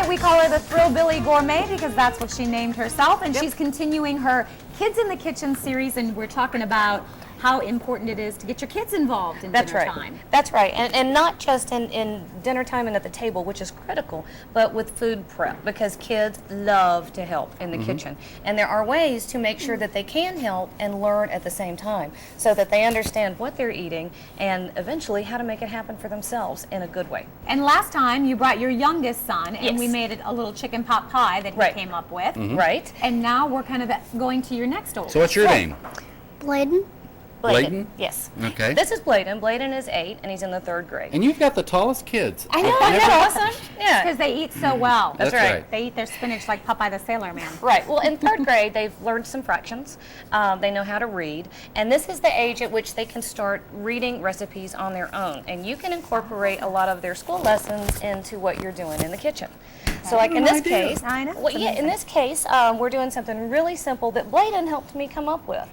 right, we call her the Thrillbilly Gourmet because that's what she named herself, and she's continuing her Kids in the Kitchen series, and we're talking about how important it is to get your kids involved in dinner time. That's right. And not just in dinner time and at the table, which is critical, but with food prep, because kids love to help in the kitchen. And there are ways to make sure that they can help and learn at the same time so that they understand what they're eating and eventually how to make it happen for themselves in a good way. And last time you brought your youngest son, and we made a little chicken pot pie that he came up with. Right. And now we're kind of going to your next oldest. So what's your name? Bladen. Bladen? Yes. Okay. This is Bladen. Bladen is 8, and he's in the 3rd grade. And you've got the tallest kids. I know, isn't that awesome? Yeah. Because they eat so well. That's right. They eat their spinach like Popeye the Sailor Man. Right. Well, in 3rd grade, they've learned some fractions. They know how to read. And this is the age at which they can start reading recipes on their own. And you can incorporate a lot of their school lessons into what you're doing in the kitchen. So like in this case, in this case, we're doing something really simple that Bladen helped me come up with.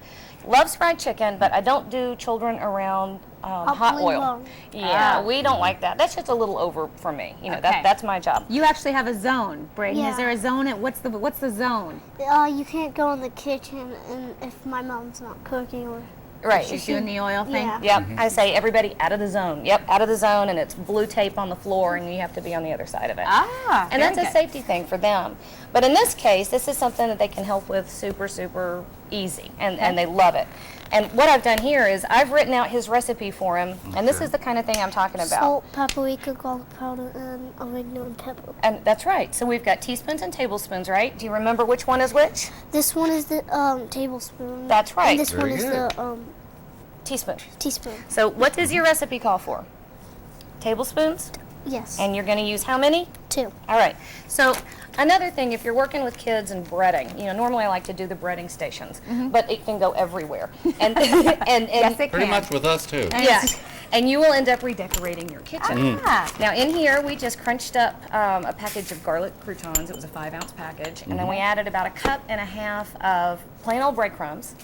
Loves fried chicken, but I don't do children around hot oil. Yeah, we don't like that. That's just a little over for me. You know, that's my job. You actually have a zone, Braden. Yeah. Is there a zone? What's the zone? You can't go in the kitchen and if my mom's not cooking or. Right. She's doing the oil thing? Yeah. Yep. I say everybody out of the zone. Yep, out of the zone, and it's blue tape on the floor, and you have to be on the other side of it. And that's a safety thing for them. But in this case, this is something that they can help with super, super easy, and they love it. And what I've done here is I've written out his recipe for him, and this is the kind of thing I'm talking about. Salt, paprika, garlic powder, and oregano and pepper. And that's right. So we've got teaspoons and tablespoons, right? Do you remember which one is which? This one is the tablespoon. That's right. And this one is the teaspoon. teaspoon. So what does your recipe call for? Tablespoons? Yes. And you're going to use how many? 2. All right. So another thing, if you're working with kids and breading, you know, normally I like to do the breading stations, but it can go everywhere. And Yes, it Pretty can. much with us too. yeah. And you will end up redecorating your kitchen. Ah. Now in here, we just crunched up a package of garlic croutons. It was a 5-ounce package. And then we added about 1.5 cups of plain old breadcrumbs.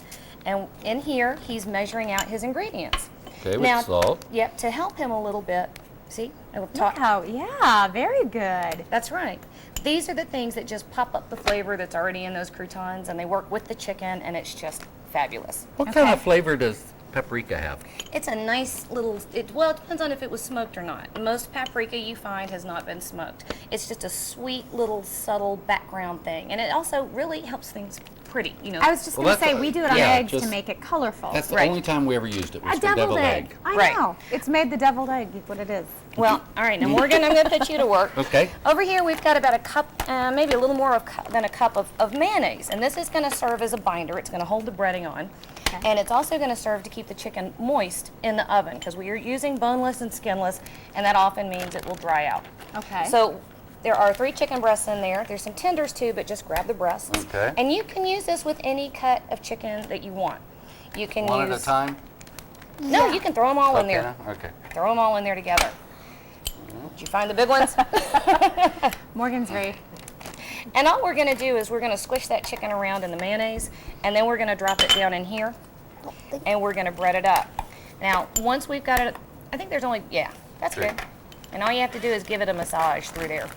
And in here, he's measuring out his ingredients. Okay, with salt. Yep, to help him a little bit. See? Wow, yeah, very good. That's right. These are the things that just pop up the flavor that's already in those croutons, and they work with the chicken, and it's just fabulous. What kind of flavor does paprika have? It's a nice little, well, it depends on if it was smoked or not. Most paprika you find has not been smoked. It's just a sweet little subtle background thing, and it also really helps things pretty, you know. I was just going to say, we do it on eggs to just- make it colorful. That's the only time we ever used it was A for deviled egg. I Right. know. It's made the deviled egg what it is. Well, all right, now Morgan, I'm going to put you to work. Okay. Over here, we've got about 1 cup, maybe a little more than 1 cup of mayonnaise, and this is going to serve as a binder. It's going to hold the breading on, and it's also going to serve to keep the chicken moist in the oven because we are using boneless and skinless, and that often means it will dry out. Okay. So there are 3 chicken breasts in there. There's some tenders too, but just grab the breasts. Okay. And you can use this with any cut of chicken that you want. You can One use at a time? No, you can throw them all in there. Okay. Throw them all in there together. Did you find the big ones? Morgan's ready. And all we're going to do is we're going to squish that chicken around in the mayonnaise, and then we're going to drop it down in here, and we're going to bread it up. Now, once we've got it, I think there's only, that's good. And all you have to do is give it a massage through there.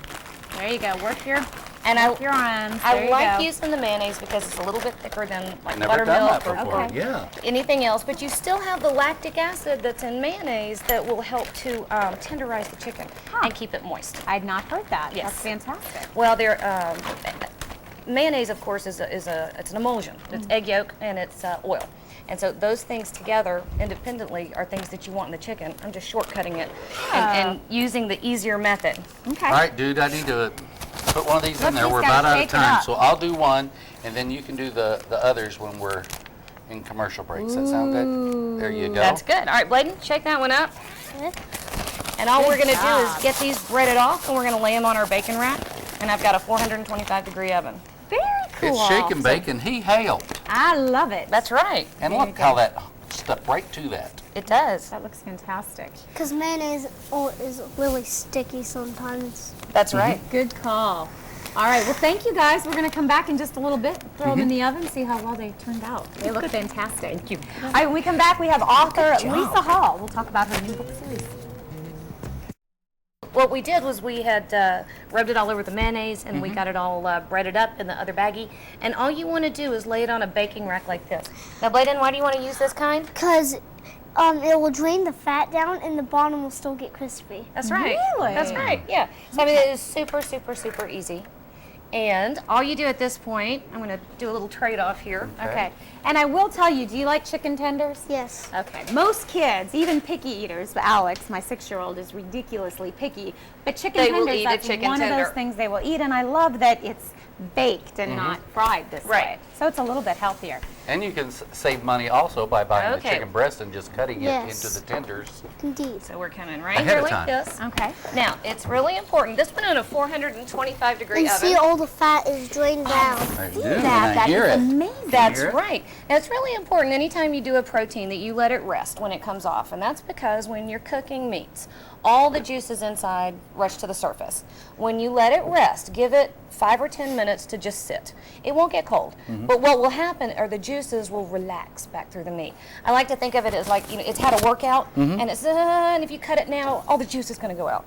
There you go. Work your And your arms. I There you like go. using the mayonnaise because it's a little bit thicker than like Never done that buttermilk before. or Yeah. anything else, but you still have the lactic acid that's in mayonnaise that will help to tenderize the chicken and keep it moist. I had not heard that. Yes. That's fantastic. Well, mayonnaise, of course, it's an emulsion. It's egg yolk and it's oil. And so those things together independently are things that you want in the chicken. I'm just shortcutting it and using the easier method. Okay. All right, dude, I need to put one of these in Look, there. he's We're gotta about out of shake it time, up. so I'll do one, and then you can do the others when we're in commercial breaks. That sound good? There you go. That's good. All right, Bladen, shake that one up. Good. And all we're going to do job. is get these breaded off, and we're going to lay them on our bacon rack. And I've got a 425-degree oven. Very cool. It's shaking bacon. He hailed. I love it. That's right. And look how that stuck right to that. It does. That looks fantastic. Because mayonnaise is really sticky sometimes. That's right. Good call. All right, well, thank you guys. We're going to come back in just a little bit, throw them in the oven, see how well they turned out. They look fantastic. Thank you. All right, when we come back, we have author Lisa Hall. We'll talk about her new book series. what we did was we had rubbed it all over the mayonnaise, and we got it all breaded up in the other baggie. And all you want to do is lay it on a baking rack like this. Now, Bladen, why do you want to use this kind? Because it will drain the fat down and the bottom will still get crispy. That's right. Really? That's right, yeah. So I mean, it is super, super, super easy. And all you do at this point, I'm going to do a little trade-off here. Okay. And I will tell you, do you like chicken tenders? Yes. Okay. Most kids, even picky eaters, Alex, my 6-year-old, is ridiculously picky. But chicken They will tenders, eat a that's chicken one of tender. those things they will eat. And I love that it's baked and not fried this Right. way. So it's a little bit healthier. And you can save money also by buying the Okay. chicken breast and just cutting Yes. it into the tenders. Indeed. So we're coming right Ahead here of like time. this. Okay. Now, it's really important. This went in a 425-degree And oven. see, all the fat is drained down. I do, See and that? I That hear is it. amazing. That's Hear it? right. Now, it's really important anytime you do a protein that you let it rest when it comes off. And that's because when you're cooking meats, all the juices inside rush to the surface. When you let it rest, give it 5 or 10 minutes to just sit. It won't get cold. But what will happen are the juices will relax back through the meat. I like to think of it as like, it's had a workout, and and if you cut it now, all the juice is going to go out.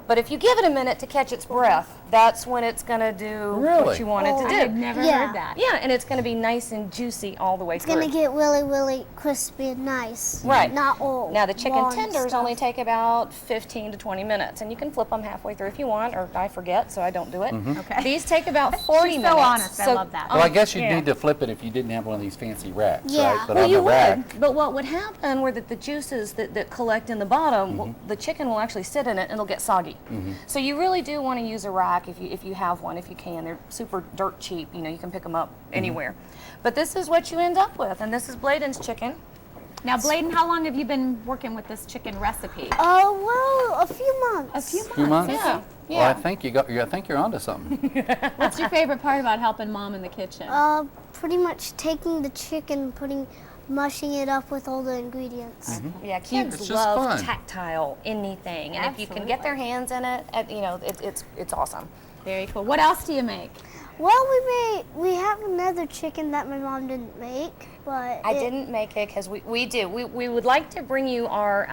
But if you give it a minute to catch its breath, that's when it's going to do what Really? you want it to I do. had never Yeah. heard that. Yeah, and it's going to be nice and juicy all the way It's through. gonna get really crispy and nice. Right. Not all. Now the chicken raw and tenders stuff. only take about 15 to 20 minutes, and you can flip them halfway through if you want, or I forget, so I don't do it. Okay. These take about 40 She's minutes. so honest. I love that. Well, I guess you'd yeah. need to flip it if you didn't have one of these fancy racks, Yeah. right? But Well, on you the rack, would, but what would happen were that the juices that collect in the bottom, the chicken will actually sit in it and it'll get soggy. So you really do want to use a rack if you have one, if you can. They're super dirt cheap. You can pick them up anywhere. But this is what you end up with, and this is Bladen's chicken. Now, Bladen, how long have you been working with this chicken recipe? Oh, well, a few months. A few months. few months. Yeah, Well, I yeah. think I think you're onto something. What's your favorite part about helping Mom in the kitchen? Pretty much taking the chicken, mushing it up with all the ingredients. Yeah, kids It's just love fun. tactile anything, and if you can get their hands in it, it's awesome. Very cool. What else do you make? Well, we have another chicken that my mom didn't make, but I didn't make it because we would like to bring you our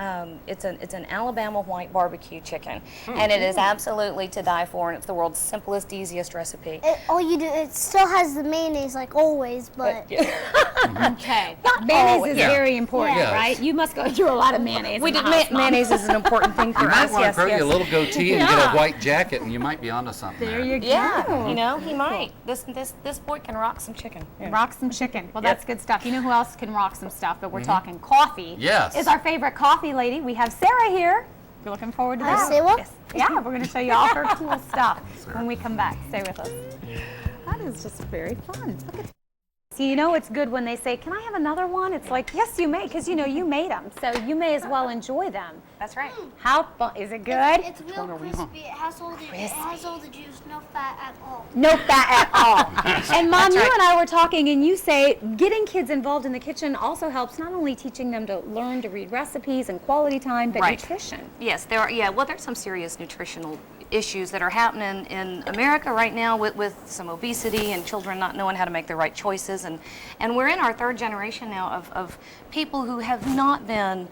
it's an Alabama white barbecue chicken, and it is absolutely to die for, and it's the world's simplest, easiest recipe. All you do, it still has the mayonnaise like always, but Okay. Mayonnaise always. is Yeah. very important, Yes. right? You must go through a lot of mayonnaise. We in the did house, Mom. mayonnaise is an important thing for You might us. want to Yes, grow yes. you a little goatee and Yeah. get a white jacket, and you might be onto something There you go. Yeah, he might. This boy can rock some chicken. Yeah. Rock some chicken. Well, Yep. that's good stuff. You know who else can rock some stuff, but we're talking coffee. Yes. Is our favorite coffee lady. We have Sarah here. We're looking forward to Hi, that. Sarah. Yes. Yeah, we're going to show you all her cool stuff when we come back. Stay with us. That is just very fun. Look at See, it's good when they say, "Can I have another one?" It's like, yes, you may, because you made them, so you may as well enjoy them. That's right. How fun? Is it good? it's real crispy. It has all the juice, no fat at all. No fat at all. And Mom, That's you right. and I were talking, and you say getting kids involved in the kitchen also helps not only teaching them to learn to read recipes and quality time, but Right. nutrition. Yes, there are. Yeah, well, there's some serious nutritional issues that are happening in America right now with some obesity and children not knowing how to make the right choices, and we're in our third generation now of people who have not been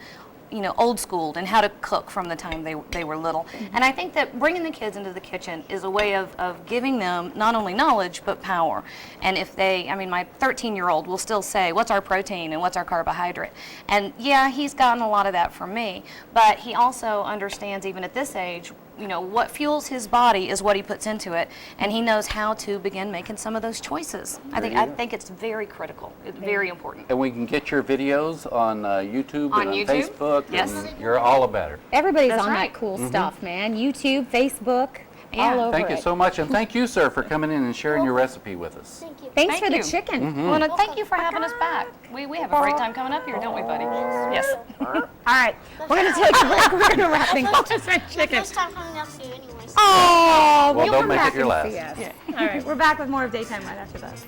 old schooled and how to cook from the time they were little. And I think that bringing the kids into the kitchen is a way of giving them not only knowledge but power. And if my 13-year-old will still say, what's our protein and what's our carbohydrate? And yeah, he's gotten a lot of that from me, but he also understands even at this age, what fuels his body is what he puts into it, and he knows how to begin making some of those choices. I think it's very critical. It's very important. And we can get your videos on YouTube On and on YouTube? Facebook. Yes. And you're all about it. Everybody's That's on right. that cool stuff, man. YouTube, Facebook, Yeah. all over Thank you it. so much, and thank you, sir, for coming in and sharing your recipe with us. Thank you. Thanks Thank for you. the chicken. Well, and thank you for having us back. We have a great time coming up here, don't we, buddy? Yes. All right, we're going to take a break. We're going to wrap things up. First time coming up here anyways. Oh, Well, you'll don't come make it back your and last. see us. All right, we're back with more of Daytime right after this.